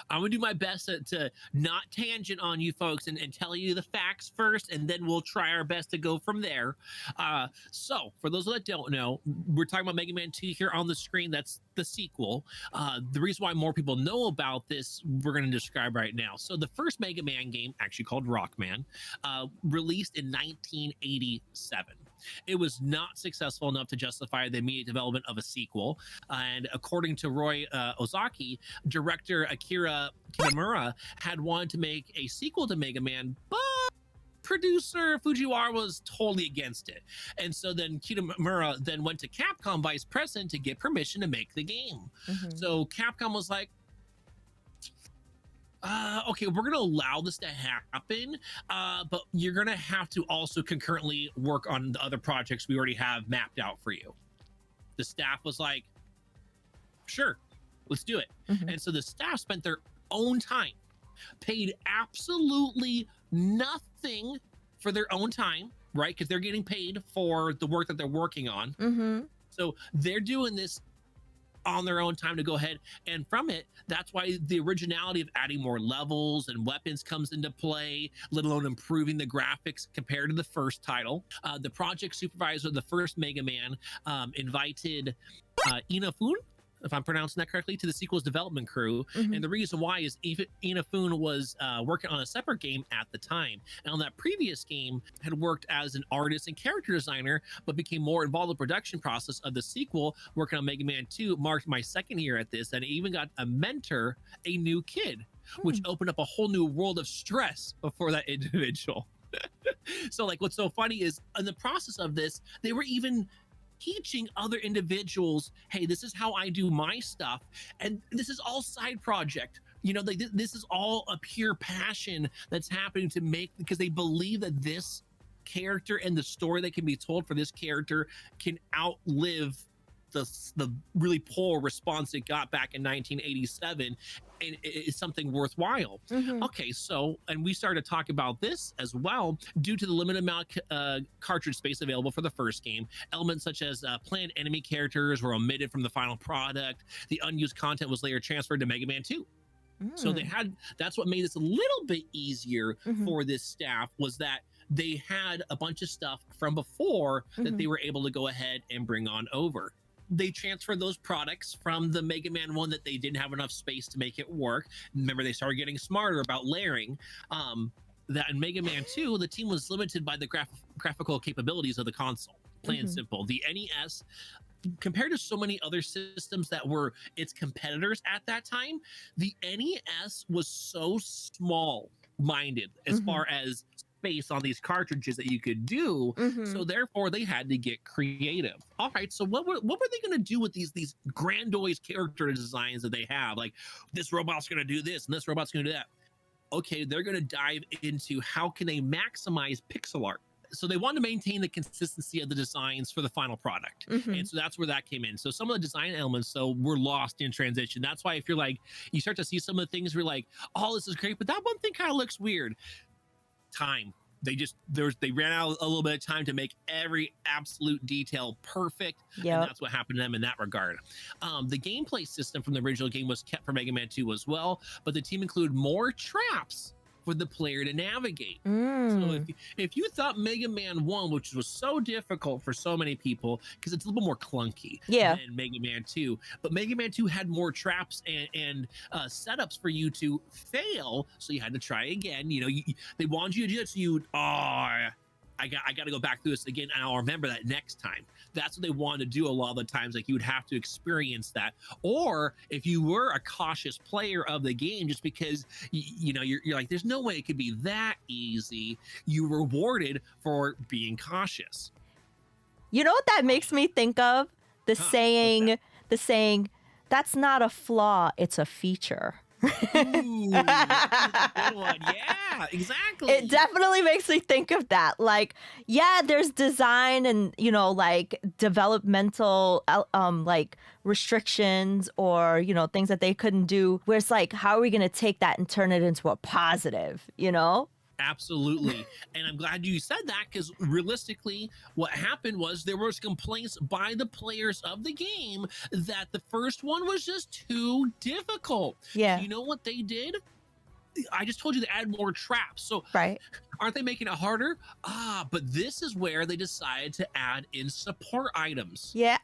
I'm gonna do my best to not tangent on you folks and tell you the facts first, and then we'll try our best to go from there. So for those that don't know, we're talking about Mega Man 2 here on the screen. That's the sequel. The reason why more people know about this, we're going to describe right now. So the first Mega Man game, actually called Rockman, released in 1987. It was not successful enough to justify the immediate development of a sequel. And according to Roy Ozaki, director Akira Kitamura had wanted to make a sequel to Mega Man, but producer Fujiwara was totally against it. And so then Kitamura then went to Capcom vice president to get permission to make the game. So Capcom was like, okay, we're going to allow this to happen, but you're going to have to also concurrently work on the other projects we already have mapped out for you. The staff was like, sure, let's do it. And so the staff spent their own time, paid absolutely nothing for their own time, right? Because they're getting paid for the work that they're working on. So they're doing this on their own time to go ahead, and from it, that's why the originality of adding more levels and weapons comes into play, let alone improving the graphics compared to the first title. The project supervisor of the first Mega Man invited Inafune, if I'm pronouncing that correctly, to the sequel's development crew. And the reason why is Inafune was working on a separate game at the time. And on that previous game, had worked as an artist and character designer, but became more involved in the production process of the sequel. Working on Mega Man 2 marked my second year at this, and I even got a mentor, a new kid, which opened up a whole new world of stress for that individual. So like, what's so funny is in the process of this, they were even teaching other individuals, hey, this is how I do my stuff, and this is all side project, you know, like this is all a pure passion that's happening to make, because they believe that this character and the story that can be told for this character can outlive the really poor response it got back in 1987, and it's something worthwhile. Okay, so, and we started to talk about this as well. Due to the limited amount of cartridge space available for the first game, elements such as planned enemy characters were omitted from the final product. The unused content was later transferred to Mega Man 2. So they had, that's what made this a little bit easier for this staff, was that they had a bunch of stuff from before that they were able to go ahead and bring on over. They transferred those products from the Mega Man 1 that they didn't have enough space to make it work. Remember, they started getting smarter about layering. That in Mega Man 2, the team was limited by the graphical capabilities of the console. Plain and simple. The NES, compared to so many other systems that were its competitors at that time, the NES was so small-minded as far as space on these cartridges that you could do. So therefore they had to get creative. All right, so what were they going to do with these grandiose character designs that they have? Like, this robot's going to do this and this robot's going to do that. Okay, they're going to dive into how can they maximize pixel art. So they wanted to maintain the consistency of the designs for the final product. And so that's where that came in. So some of the design elements, so were lost in transition. That's why if you're like, you start to see some of the things where you're like, oh, this is great, but that one thing kind of looks weird. Time. They ran out a little bit of time to make every absolute detail perfect. And that's what happened to them in that regard. The gameplay system from the original game was kept for Mega Man 2 as well, but the team included more traps for the player to navigate. So if you thought Mega Man 1, which was so difficult for so many people because it's a little bit more clunky than Mega Man 2, but Mega Man 2 had more traps and setups for you to fail, so you had to try again. You know, they wanted you to do it, so you I got to go back through this again, and I'll remember that next time. That's what they wanted to do a lot of the times. Like, you would have to experience that. Or if you were a cautious player of the game, just because you know you're like, there's no way it could be that easy, you were rewarded for being cautious. You know what that makes me think of? The saying, that's not a flaw, it's a feature. Ooh, that's a good one. Yeah, exactly. It definitely makes me think of that. Like, yeah, there's design and, you know, like developmental like restrictions or, you know, things that they couldn't do, where it's like, how are we going to take that and turn it into a positive, you know? Absolutely. And I'm glad you said that, because realistically, what happened was there was complaints by the players of the game that the first one was just too difficult. Yeah. You know what they did? I just told you to add more traps. So Right. aren't they making it harder? But this is where they decided to add in support items. Yeah.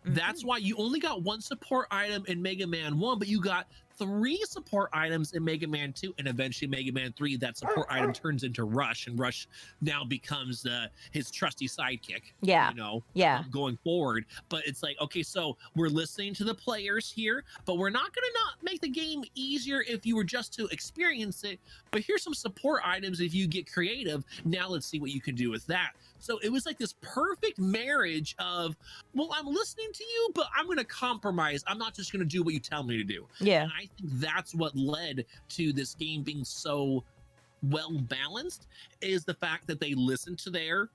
That's why you only got one support item in Mega Man 1, but you got 3 support items in Mega Man 2, and eventually Mega Man 3, that support item turns into Rush, and Rush now becomes his trusty sidekick. Yeah. You know, going forward. But it's like, okay, so we're listening to the players here, but we're not going to not make the game easier if you were just to experience it. But here's some support items if you get creative. Now let's see what you can do with that. So it was like this perfect marriage of, well, I'm listening to you, but I'm going to compromise. I'm not just going to do what you tell me to do. Yeah. And I think that's what led to this game being so well balanced, is the fact that they listened to their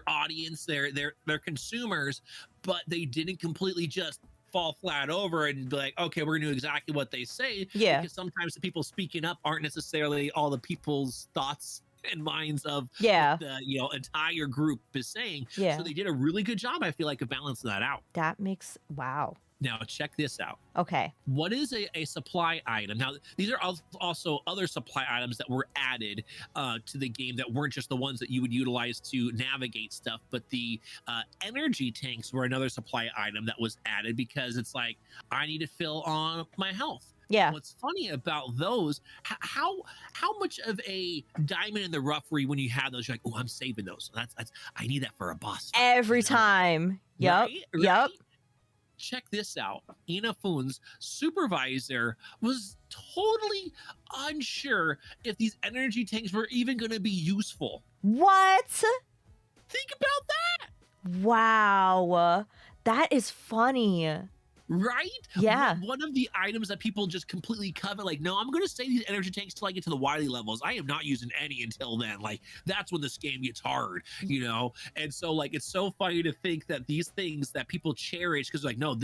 audience, their consumers, but they didn't completely just fall flat over and be like, okay, we're gonna do exactly what they say. Yeah. Because sometimes the people speaking up aren't necessarily all the people's thoughts and minds of Yeah. what the entire group is saying. Yeah. So they did a really good job, I feel like, of balancing that out. That makes, wow. Now check this out. Okay. What is a supply item? Now, these are also other supply items that were added to the game that weren't just the ones that you would utilize to navigate stuff, but the energy tanks were another supply item that was added, because it's like, I need to fill on my health. Yeah. What's funny about those, how much of a diamond in the rough were you when you had those? You're like, oh, I'm saving those. That's I need that for a boss fight, Every time. Yep. Right? Yep. Check this out. Inafune's supervisor was totally unsure if these energy tanks were even going to be useful. What? Think about that. Wow. That is funny. Right? Yeah. One of the items that people just completely covet, like, no, I'm going to save these energy tanks till I get to the Wily levels. I am not using any until then. Like, that's when this game gets hard, you know? And so, like, it's so funny to think that these things that people cherish, because, like, no,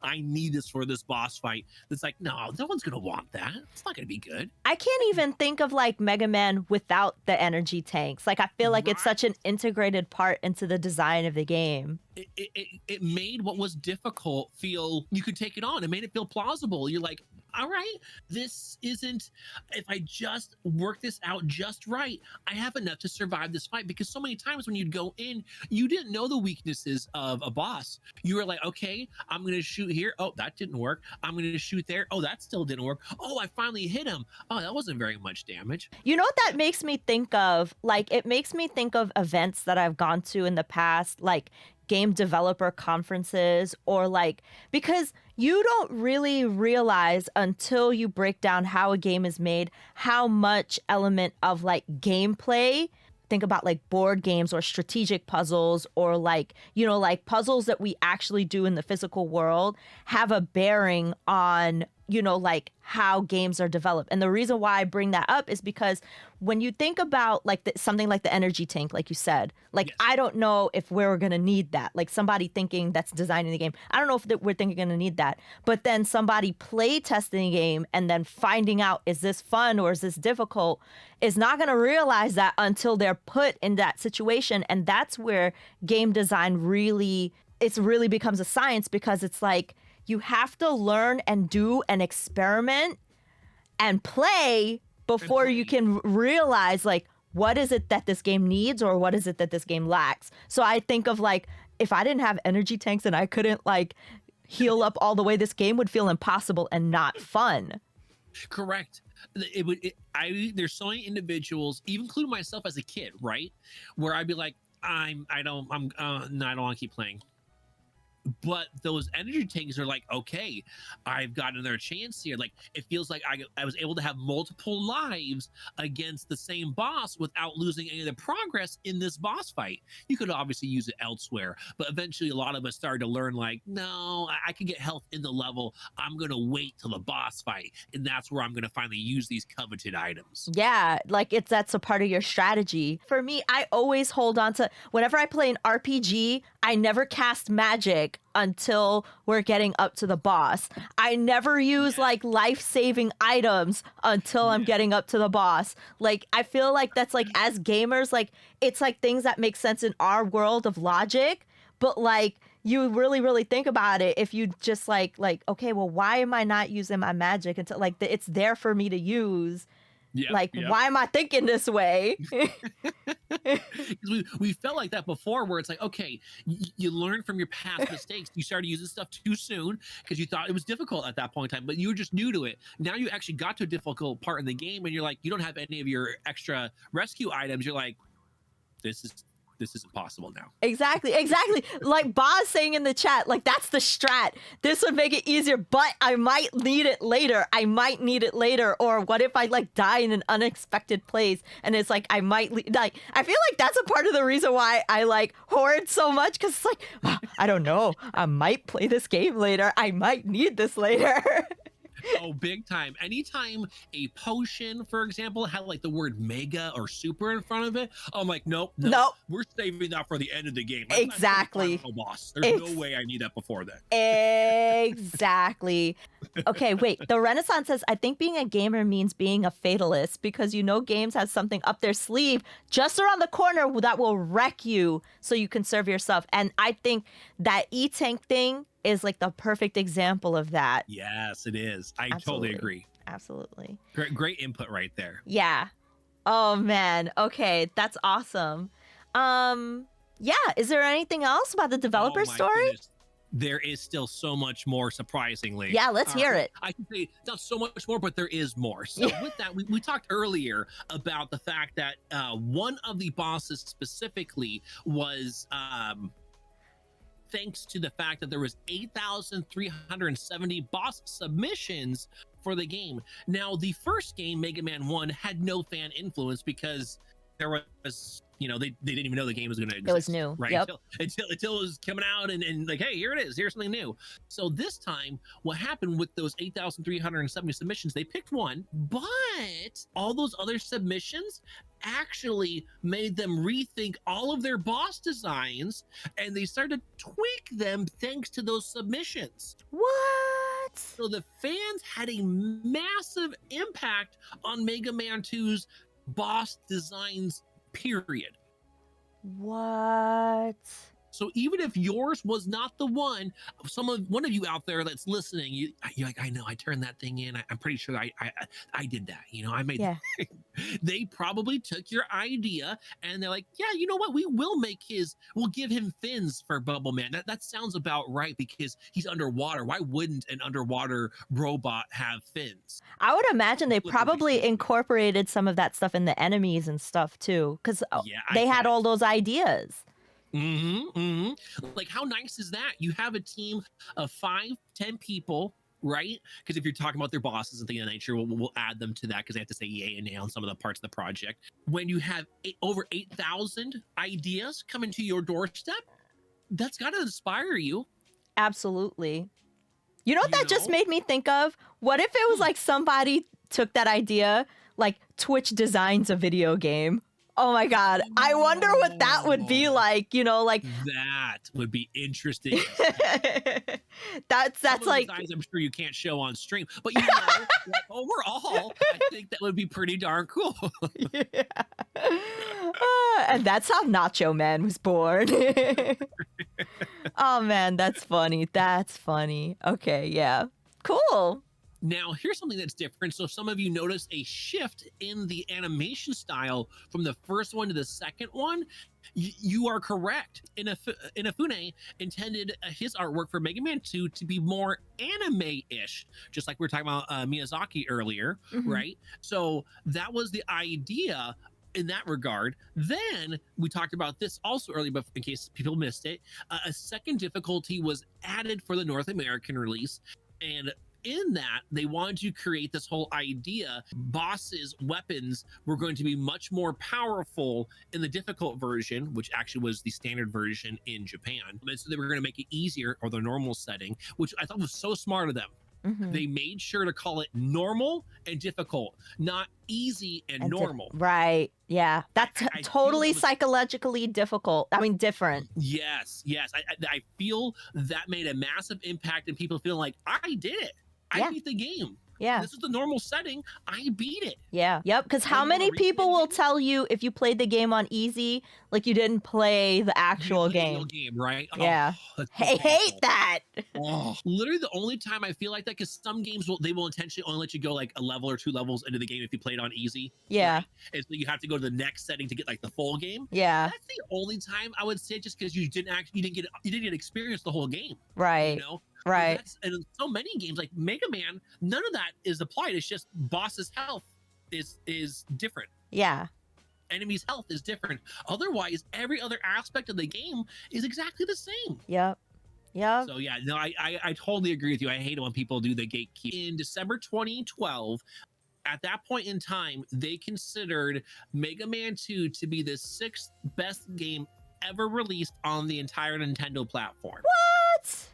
I need this for this boss fight. It's like, no one's going to want that. It's not going to be good. I can't even think of like Mega Man without the energy tanks. Like, I feel like it's such an integrated part into the design of the game. It made what was difficult feel, you could take it on. It made it feel plausible. You're like, all right, this isn't, if I just work this out just right, I have enough to survive this fight. Because so many times when you'd go in, you didn't know the weaknesses of a boss. You were like, okay, I'm going to shoot here. Oh, that didn't work. I'm going to shoot there. Oh, that still didn't work. Oh, I finally hit him. Oh, that wasn't very much damage. You know what that makes me think of? Like, it makes me think of events that I've gone to in the past, like game developer conferences, or like, because you don't really realize until you break down how a game is made, how much element of like gameplay, think about like board games or strategic puzzles, or like, you know, like puzzles that we actually do in the physical world, have a bearing on, you know, like how games are developed. And the reason why I bring that up is because when you think about like something like the energy tank, like you said, like, yes, I don't know if we're going to need that. Like somebody thinking that's designing the game, I don't know if we're thinking going to need that. But then somebody play testing the game and then finding out, is this fun or is this difficult, is not going to realize that until they're put in that situation. And that's where game design really becomes a science, because it's like, you have to learn and do and experiment and play before you can realize, like, what is it that this game needs or what is it that this game lacks. So I think of like, if I didn't have energy tanks and I couldn't like heal up all the way, this game would feel impossible and not fun. Correct. There's so many individuals, even including myself as a kid, right, where I'd be like, I don't want to keep playing. But those energy tanks are like, okay, I've got another chance here. Like, it feels like I was able to have multiple lives against the same boss without losing any of the progress in this boss fight. You could obviously use it elsewhere, but eventually a lot of us started to learn, like, no, I can get health in the level. I'm going to wait till the boss fight, and that's where I'm going to finally use these coveted items. Yeah, like that's a part of your strategy. For me, I always hold on to, whenever I play an RPG, I never cast magic until we're getting up to the boss. I never use like life-saving items until I'm getting up to the boss. Like, I feel like that's like, as gamers, like, it's like things that make sense in our world of logic, but like, you really think about it if you just like, okay, well, why am I not using my magic until like it's there for me to use? Why am I thinking this way? we felt like that before, where it's like, okay, you learn from your past mistakes. You started using stuff too soon because you thought it was difficult at that point in time, but you were just new to it. Now you actually got to a difficult part in the game and you're like, you don't have any of your extra rescue items. You're like, this is impossible now. Exactly. Like Boz saying in the chat, like, that's the strat. This would make it easier, but I might need it later. Or what if I like die in an unexpected place? And it's like, I might like, I feel like that's a part of the reason why I like Horde so much. Cause it's like, oh, I don't know. I might play this game later. I might need this later. Oh, big time. Anytime a potion, for example, had like the word mega or super in front of it, I'm like, nope. We're saving that for the end of the game. Exactly. Boss. There's no way I need that before then. Exactly. Okay, wait. The Renaissance says, I think being a gamer means being a fatalist because games have something up their sleeve just around the corner that will wreck you so you can serve yourself. And I think that E-Tank thing is like the perfect example of that. Yes, it is. I totally agree. Absolutely. Great input right there. Yeah. Oh man. Okay, that's awesome. Yeah, is there anything else about the developer story? Goodness. There is still so much more, surprisingly. Yeah, let's hear it. I can say not so much more, but there is more. So with that, we talked earlier about the fact that one of the bosses specifically was thanks to the fact that there was 8,370 boss submissions for the game. Now, the first game, Mega Man 1, had no fan influence because there was, they didn't even know the game was going to exist. It was new, right? Yep. Until it was coming out and like, hey, here it is. Here's something new. So this time, what happened with those 8,370 submissions, they picked one, but all those other submissions actually made them rethink all of their boss designs, and they started to tweak them thanks to those submissions. What? So the fans had a massive impact on Mega Man 2's boss designs, period. What? So even if yours was not the one of you out there that's listening, you're like, I know, I turned that thing in. I'm pretty sure I did that. I made. Yeah. They probably took your idea and they're like, yeah, you know what? We'll give him fins for Bubble Man. That sounds about right because he's underwater. Why wouldn't an underwater robot have fins? I would imagine they probably incorporated some of that stuff in the enemies and stuff too, because they had all those ideas. Like, how nice is that? You have a team of 5-10 people, right? Because if you're talking about their bosses and things of that nature, we'll add them to that because they have to say yay and nay on some of the parts of the project. When you have over 8,000 ideas coming to your doorstep, that's got to inspire you. Absolutely. You know what that just made me think of? What if it was like somebody took that idea, like Twitch designs a video game? Oh my God. I wonder what that would be like, like that would be interesting. that's like designs I'm sure you can't show on stream, but like, overall, I think that would be pretty darn cool. Yeah. And that's how Nacho Man was born. Oh man, that's funny. That's funny. Okay, yeah. Cool. Now, here's something that's different. So some of you notice a shift in the animation style from the first one to the second one. You are correct. Inafune intended his artwork for Mega Man 2 to be more anime-ish, just like we were talking about Miyazaki earlier, right? So that was the idea in that regard. Then we talked about this also earlier, but in case people missed it, a second difficulty was added for the North American release. And in that, they wanted to create this whole idea bosses' weapons were going to be much more powerful in the difficult version, which actually was the standard version in Japan. And so they were going to make it easier or the normal setting, which I thought was so smart of them. Mhm. They made sure to call it normal and difficult, not easy and normal. Right. Yeah. That's I feel totally that was psychologically difficult. I mean, different. yes. I feel that made a massive impact in people feeling like I did it. I Yeah. beat the game. Yeah. This is the normal setting. I beat it. Yeah. Yep. Because how Don't you wanna many replay people the will game? tell you if you played the game on easy, like you didn't play the You actual play the real game? game, right? Yeah. Oh, that's so I hate painful. that. Oh, literally the only time I feel like that, because some games will intentionally only let you go like a level or 2 levels into the game if you played on easy. Yeah. Right? And so you have to go to the next setting to get like the full game. Yeah. That's the only time I would say, just because you didn't get experience the whole game. You Right. know? Right. That's, and in so many games like Mega Man, none of that is applied. It's just boss's health is different. Yeah. Enemy's health is different. Otherwise, every other aspect of the game is exactly the same. Yep. Yep. So yeah, no, I totally agree with you. I hate it when people do the gatekeep. In December 2012, at that point in time, they considered Mega Man 2 to be the 6th best game ever released on the entire Nintendo platform. What? That's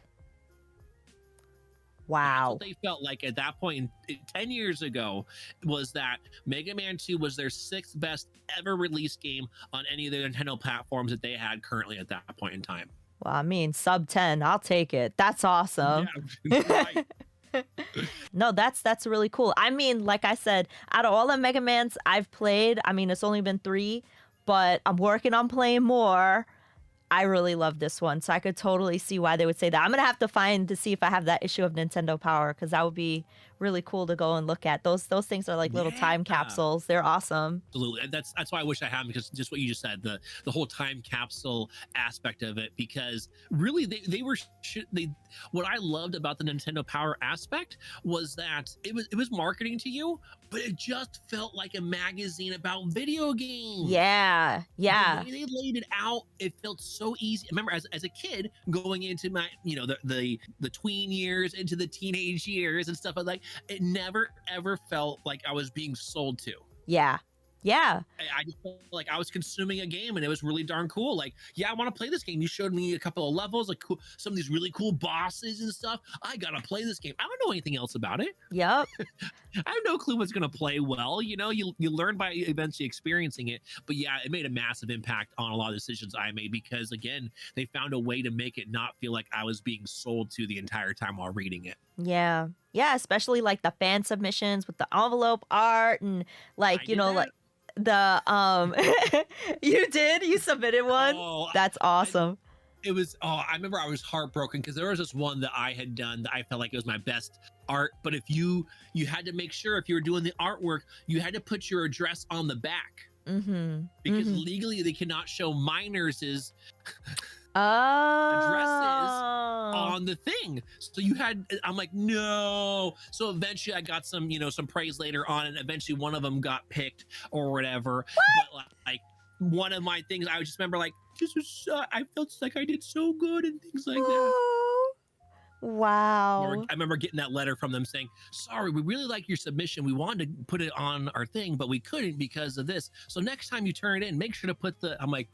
Wow. what they felt like at that point 10 years ago, was that Mega Man 2 was their 6th best ever released game on any of the Nintendo platforms that they had currently at that point in time. Well, I mean, sub 10, I'll take it. That's awesome. Yeah, right. No, that's really cool. I mean, like I said, out of all the Mega Mans I've played, I mean, it's only been 3, but I'm working on playing more. I really love this one, so I could totally see why they would say that. I'm gonna have to find to see if I have that issue of Nintendo Power, because that would be really cool to go and look at. Those things are like little time Yeah. capsules. They're awesome. Absolutely. And that's why I wish I had, because just what you just said, the whole time capsule aspect of it, because really they were what I loved about the Nintendo Power aspect was that it was marketing to you, but it just felt like a magazine about video games. Yeah. Yeah. The way they laid it out, it felt so easy. I remember as a kid going into my, the tween years, into the teenage years and stuff like that, it never ever felt like I was being sold to. Yeah. Yeah. I just felt like I was consuming a game, and it was really darn cool. Like, yeah, I want to play this game. You showed me a couple of levels, like some of these really cool bosses and stuff. I gotta play this game. I don't know anything else about it. Yep. I have no clue what's gonna play well. You learn by eventually experiencing it. But yeah, it made a massive impact on a lot of decisions I made, because again, they found a way to make it not feel like I was being sold to the entire time while reading it. Yeah. Yeah, especially like the fan submissions with the envelope art and like, I did that. like the you submitted one? Oh, That's awesome. it was, I remember I was heartbroken because there was this one that I had done that I felt like it was my best art, but if you had to make sure, if you were doing the artwork, you had to put your address on the back, Mm-hmm. because Mm-hmm. legally they cannot show minors' Oh. on the thing. So I'm like, no. So eventually I got some praise later on, and eventually one of them got picked or whatever. But like one of my things, I just remember like, I felt like I did so good and things like that. Oh. Wow. Or I remember getting that letter from them saying, sorry, we really like your submission. We wanted to put it on our thing, but we couldn't because of this. So next time you turn it in, make sure to put I'm like,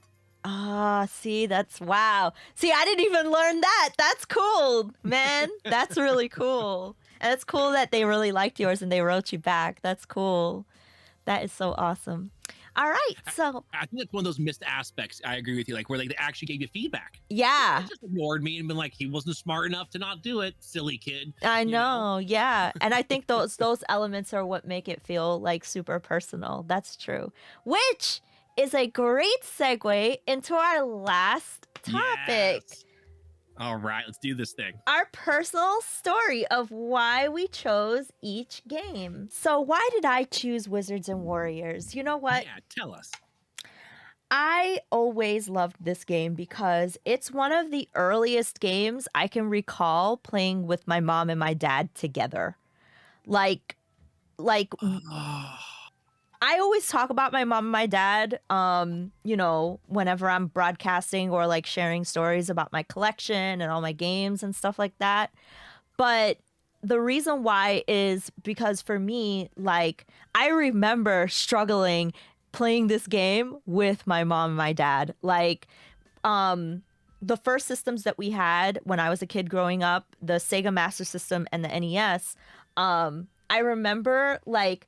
See, that's wow. See, I didn't even learn that. That's cool, man. That's really cool. And it's cool that they really liked yours and they wrote you back. That's cool. That is so awesome. All right, so I think that's one of those missed aspects. I agree with you, like where they actually gave you feedback. yeah, They just ignored me and been like, he wasn't smart enough to not do it, silly kid. I you know. Yeah, and I think those elements are what make it feel like super personal. That's true. Which is a great segue into our last topic. Yes. All right, let's do this thing. Our personal story of why we chose each game. So why did I choose Wizards and Warriors? You know what? Yeah, tell us. I always loved this game because it's one of the earliest games I can recall playing with my mom and my dad together. Like I always talk about my mom and my dad, whenever I'm broadcasting or like sharing stories about my collection and all my games and stuff like that. But the reason why is because for me, like, I remember struggling playing this game with my mom and my dad. Like, the first systems that we had when I was a kid growing up, the Sega Master System and the NES, I remember like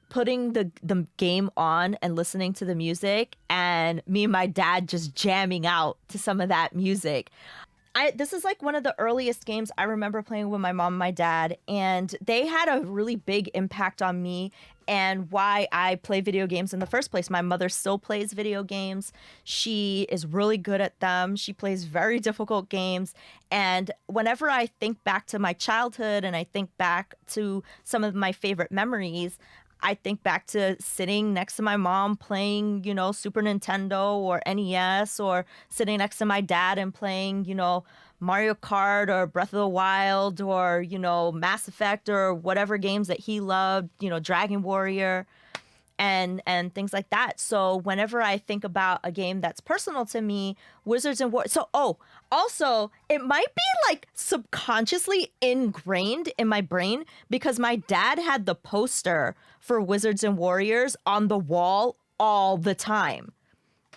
putting the game on and listening to the music, and me and my dad just jamming out to some of that music. This is like one of the earliest games I remember playing with my mom and my dad, and they had a really big impact on me and why I play video games in the first place. My mother still plays video games. She is really good at them. She plays very difficult games. And whenever I think back to my childhood and I think back to some of my favorite memories, I think back to sitting next to my mom playing, you know, Super Nintendo or NES, or sitting next to my dad and playing, you know, Mario Kart or Breath of the Wild or, you know, Mass Effect or whatever games that he loved, you know, Dragon Warrior and things like that. So whenever I think about a game that's personal to me, Wizards and Warriors. So, also, it might be like subconsciously ingrained in my brain because my dad had the poster for Wizards and Warriors on the wall all the time.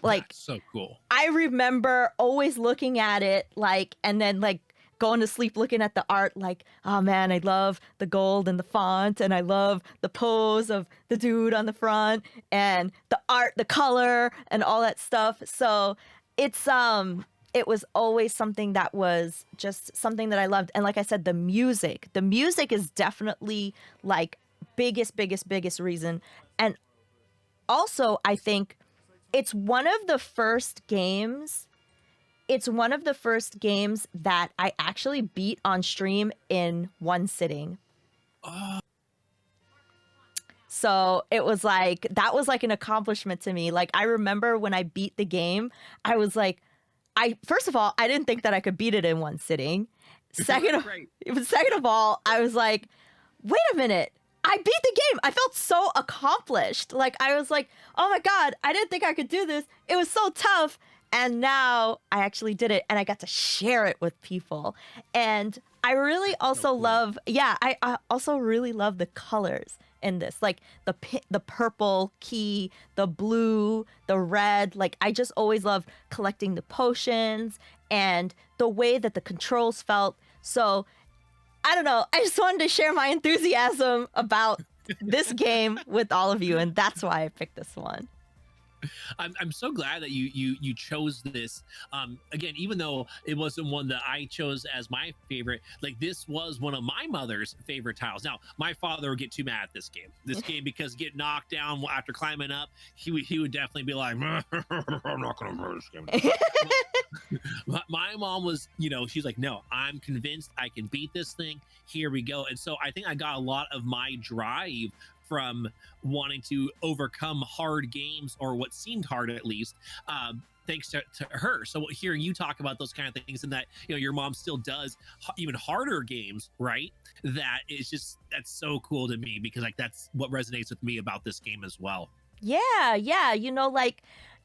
Like, that's so cool. I remember always looking at it, like, and then like going to sleep looking at the art, like, oh man, I love the gold and the font, and I love the pose of the dude on the front, and the art, the color, and all that stuff. So it's it was always something that was just something that I loved. And like I said, the music is definitely like biggest reason. And also, I think it's one of the first games that I actually beat on stream in one sitting. So it was like, that was like an accomplishment to me. Like, I remember when I beat the game, I was like, first of all, I didn't think that I could beat it in one sitting. Second of all, I was like, wait a minute. I beat the game. I felt so accomplished. Like, I was like, oh my God, I didn't think I could do this. It was so tough. And now I actually did it, and I got to share it with people. And I really also love, I also really love the colors in this, like the purple key, the blue, the red. Like, I just always loved collecting the potions and the way that the controls felt. So I don't know. I just wanted to share my enthusiasm about this game with all of you, and that's why I picked this one. I'm so glad that you chose this. Again, even though it wasn't one that I chose as my favorite, like, this was one of my mother's favorite titles. Now, my father would get too mad at this game. Because get knocked down after climbing up, he would definitely be like, I'm not gonna play this game. My mom was, you know, she's like, no, I'm convinced I can beat this thing. Here we go. And so I think I got a lot of my drive from wanting to overcome hard games, or what seemed hard at least, thanks to her. So hearing you talk about those kind of things, and that, you know, your mom still does even harder games, right? That is just, that's so cool to me, because like, that's what resonates with me about this game as well. Yeah. You know, like,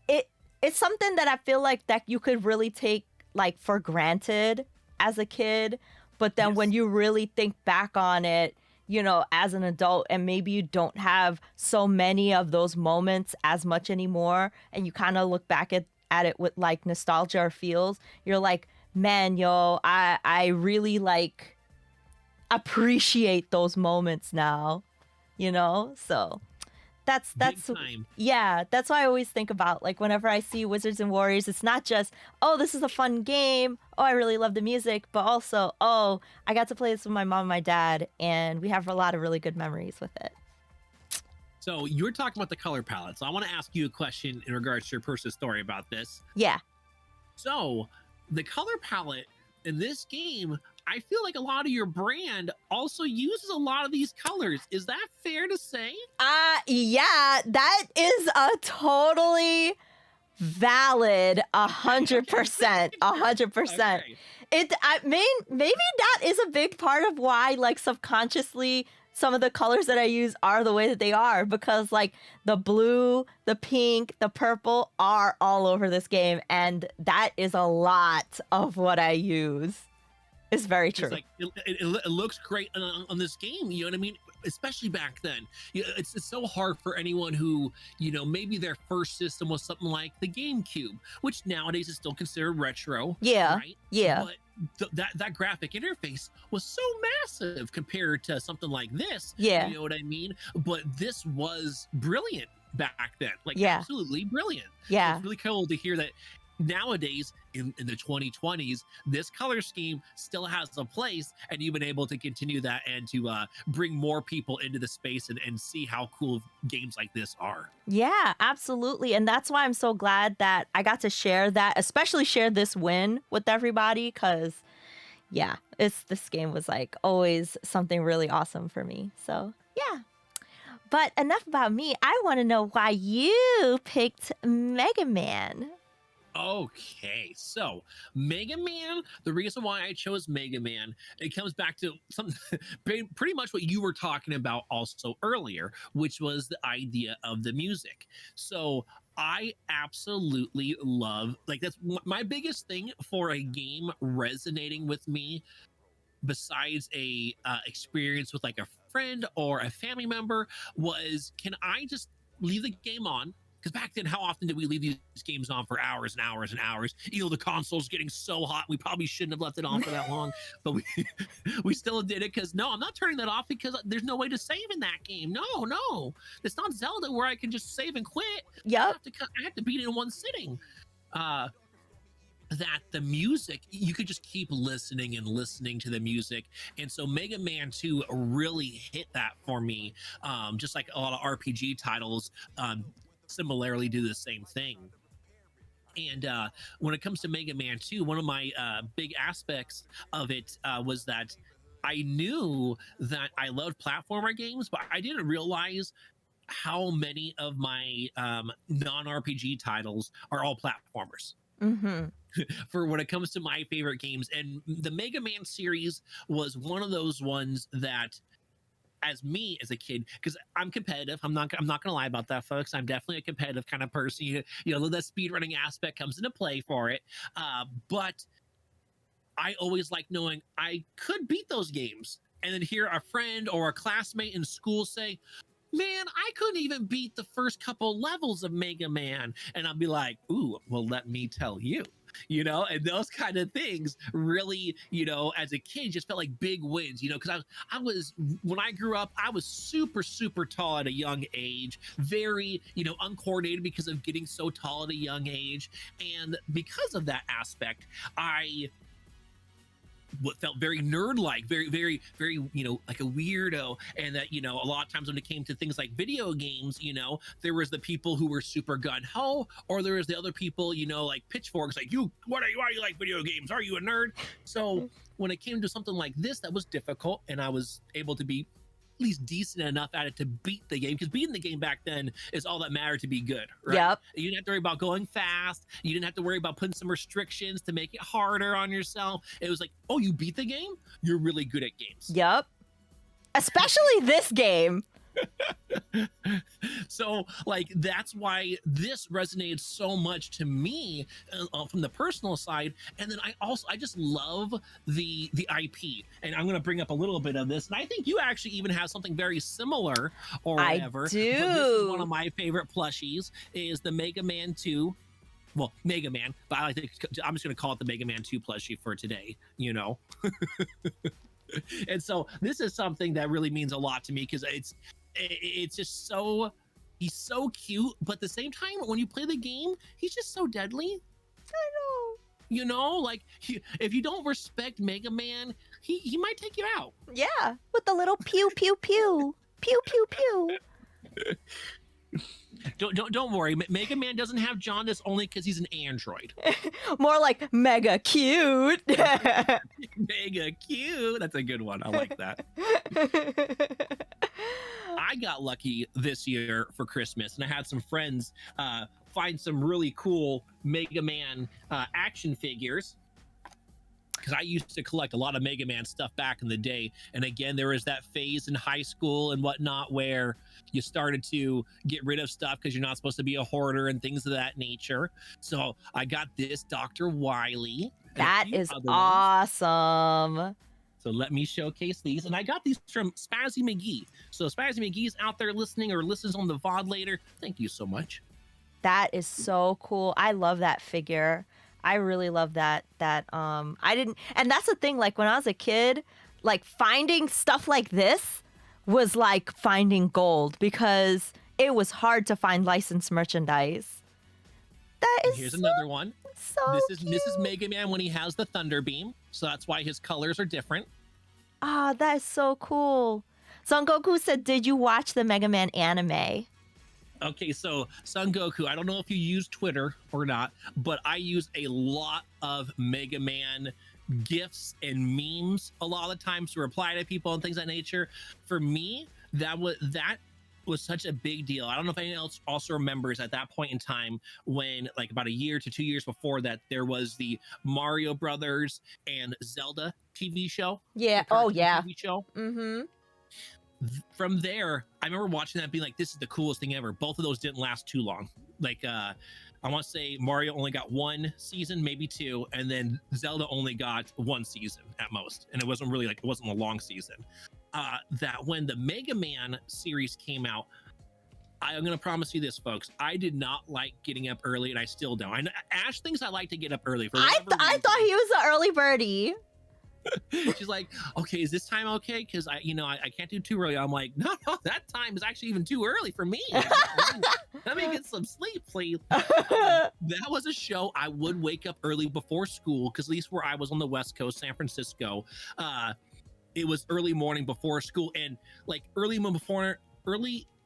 it's something that I feel like that you could really take like for granted as a kid, but then when you really think back on it, you know, as an adult, and maybe you don't have so many of those moments as much anymore, and you kind of look back at it with like nostalgia or feels, you're like, man, I really like appreciate those moments now, you know? So that's yeah, that's why I always think about, like, whenever I see Wizards and Warriors, it's not just, oh, this is a fun game, oh, I really love the music, but also, oh, I got to play this with my mom and my dad, and we have a lot of really good memories with it. So you were talking about the color palette, so I want to ask you a question in regards to your personal story about this. Yeah. So the color palette in this game, I feel like a lot of your brand also uses a lot of these colors. Is that fair to say? Yeah, that is a totally valid 100%. 100%. Maybe that is a big part of why, like, subconsciously some of the colors that I use are the way that they are, because like the blue, the pink, the purple are all over this game, and that is a lot of what I use. It's very true. It's like, it looks great on this game, you know what I mean? especially back then. It's so hard for anyone who, maybe their first system was something like the GameCube, which nowadays is still considered retro. Yeah. Right. Yeah. But that graphic interface was so massive compared to something like this. Yeah. You know what I mean? But this was brilliant back then, like Yeah. absolutely brilliant. Yeah. So it's really cool to hear that nowadays in the 2020s, this color scheme still has a place, and you've been able to continue that and to bring more people into the space and see how cool games like this are. Yeah, absolutely. And that's why I'm so glad that I got to share that, especially share this win with everybody, because yeah, this game was like always something really awesome for me. So yeah. But enough about me. I want to know why you picked Mega Man. Okay, so Mega Man, the reason why I chose Mega Man, it comes back to something pretty much what you were talking about also earlier, which was the idea of the music. So I absolutely love, like, that's my biggest thing for a game resonating with me, besides a experience with like a friend or a family member, was, can I just leave the game on? Because back then, how often did we leave these games on for hours and hours and hours? The console's getting so hot, we probably shouldn't have left it on for that long, but we still did it because, no, I'm not turning that off because there's no way to save in that game. No, it's not Zelda where I can just save and quit. Yep. I have to beat it in one sitting. That the music, you could just keep listening and listening to the music, and so Mega Man 2 really hit that for me, just like a lot of RPG titles similarly do the same thing. And when it comes to Mega Man 2, one of my big aspects of it was that I knew that I loved platformer games, but I didn't realize how many of my non-RPG titles are all platformers. Mm-hmm. For when it comes to my favorite games, and the Mega Man series was one of those ones that, as a kid, because I'm competitive, I'm not gonna lie about that, folks. I'm definitely a competitive kind of person. That speedrunning aspect comes into play for it, but I always like knowing I could beat those games, and then hear a friend or a classmate in school say, man, I couldn't even beat the first couple levels of Mega Man. And I'll be like, ooh, well, let me tell you. And those kind of things really, as a kid, just felt like big wins, because I was, when I grew up, I was super, super tall at a young age, very, uncoordinated because of getting so tall at a young age. And because of that aspect, I felt very nerd-like, very, very, very, like a weirdo. And that, a lot of times when it came to things like video games, there was the people who were super gun-ho, or there was the other people, like pitchforks, like, why do you like video games? Are you a nerd? So when it came to something like this, that was difficult, and I was able to be at least decent enough at it to beat the game, because beating the game back then is all that mattered to be good, right? Yep. You didn't have to worry about going fast. You didn't have to worry about putting some restrictions to make it harder on yourself. It was like, oh, you beat the game? You're really good at games. Yep. Especially this game. So, like, that's why this resonated so much to me from the personal side. And then I just love the IP, and I'm going to bring up a little bit of this, and I think you actually even have something very similar or whatever. I do. But this is one of my favorite plushies, is the Mega Man 2. Well, Mega Man, but I'm just going to call it the Mega Man 2 plushie for today, And so this is something that really means a lot to me, because it's just so, he's so cute, but at the same time, when you play the game, he's just so deadly. I know. Like, if you don't respect Mega Man, he might take you out. Yeah, with the little pew pew pew pew pew pew. Don't worry, Mega Man doesn't have jaundice only because he's an android. More like mega cute. Mega cute. That's a good one. I like that. I got lucky this year for Christmas, and I had some friends find some really cool Mega Man action figures, because I used to collect a lot of Mega Man stuff back in the day. And again, there was that phase in high school and whatnot where you started to get rid of stuff because you're not supposed to be a hoarder and things of that nature. So I got this Dr. Wily. That is awesome. So let me showcase these. And I got these from Spazzy McGee. So Spazzy McGee's out there listening or listens on the VOD later. Thank you so much. That is so cool. I love that figure. I really love that. I didn't, and that's the thing. Like when I was a kid, like finding stuff like this was like finding gold because it was hard to find licensed merchandise. That is. Here's another one. So this is Mega Man when he has the Thunder Beam. So that's why his colors are different. Ah, that is so cool. Son Goku said, "Did you watch the Mega Man anime?" Okay, so Son Goku, I don't know if you use Twitter or not, but I use a lot of Mega Man gifs and memes a lot of the times to reply to people and things of that nature. For me, that was such a big deal. I don't know if anyone else also remembers at that point in time when, like about a year to 2 years before that, there was the Mario Brothers and Zelda TV show. Yeah. Oh, yeah. TV show. Mm-hmm. From there, I remember watching that being like, this is the coolest thing ever. Both of those didn't last too long. Like, I want to say Mario only got 1 season, maybe 2, and then Zelda only got 1 season at most. And it wasn't really like, it wasn't a long season. That when the Mega Man series came out, I'm going to promise you this, folks. I did not like getting up early, and I still don't. Ash thinks I like to get up early. For I thought he was an early birdie. She's like, okay, is this time okay? Because I can't do too early. I'm like, no, that time is actually even too early for me. Let me get some sleep, please. That was a show I would wake up early before school, because at least where I was on the West Coast, San Francisco, it was early morning before school, and like early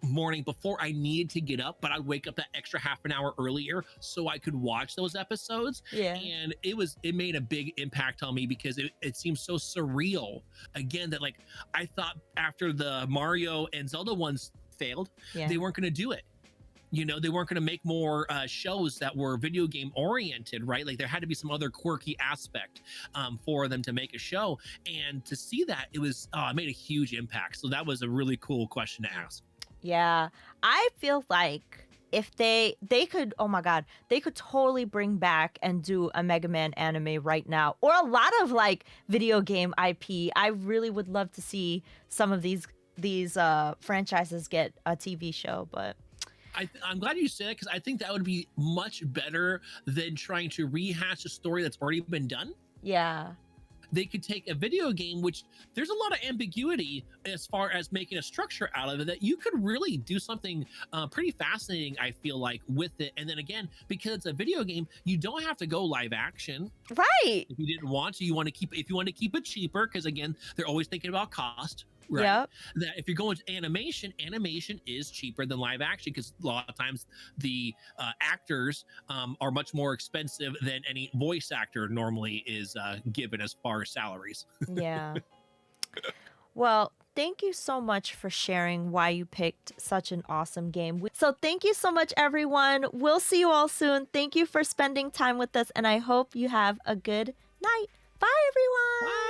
morning before I needed to get up, but I'd wake up that extra half an hour earlier so I could watch those episodes. Yeah. And it made a big impact on me because it seems so surreal. Again, that like I thought after the Mario and Zelda ones failed, they weren't going to do it. You know, they weren't going to make more shows that were video game oriented, right? Like there had to be some other quirky aspect for them to make a show. And to see that, it made a huge impact. So that was a really cool question to ask. Yeah, I feel like if they could, oh my God, they could totally bring back and do a Mega Man anime right now, or a lot of like video game IP. I really would love to see some of these franchises get a TV show, but. I'm glad you said it, because I think that would be much better than trying to rehash a story that's already been done. Yeah. They could take a video game, which there's a lot of ambiguity as far as making a structure out of it, that you could really do something pretty fascinating, I feel like, with it. And then again, because it's a video game, you don't have to go live action. Right. If you didn't want to, if you want to keep it cheaper, because again, they're always thinking about cost. Right. Yep. That if you're going to animation is cheaper than live action, because a lot of times the actors are much more expensive than any voice actor normally is given as far as salaries. Yeah. Well, thank you so much for sharing why you picked such an awesome game. So thank you so much, everyone. We'll see you all soon. Thank you for spending time with us, and I hope you have a good night. Bye, everyone. Bye.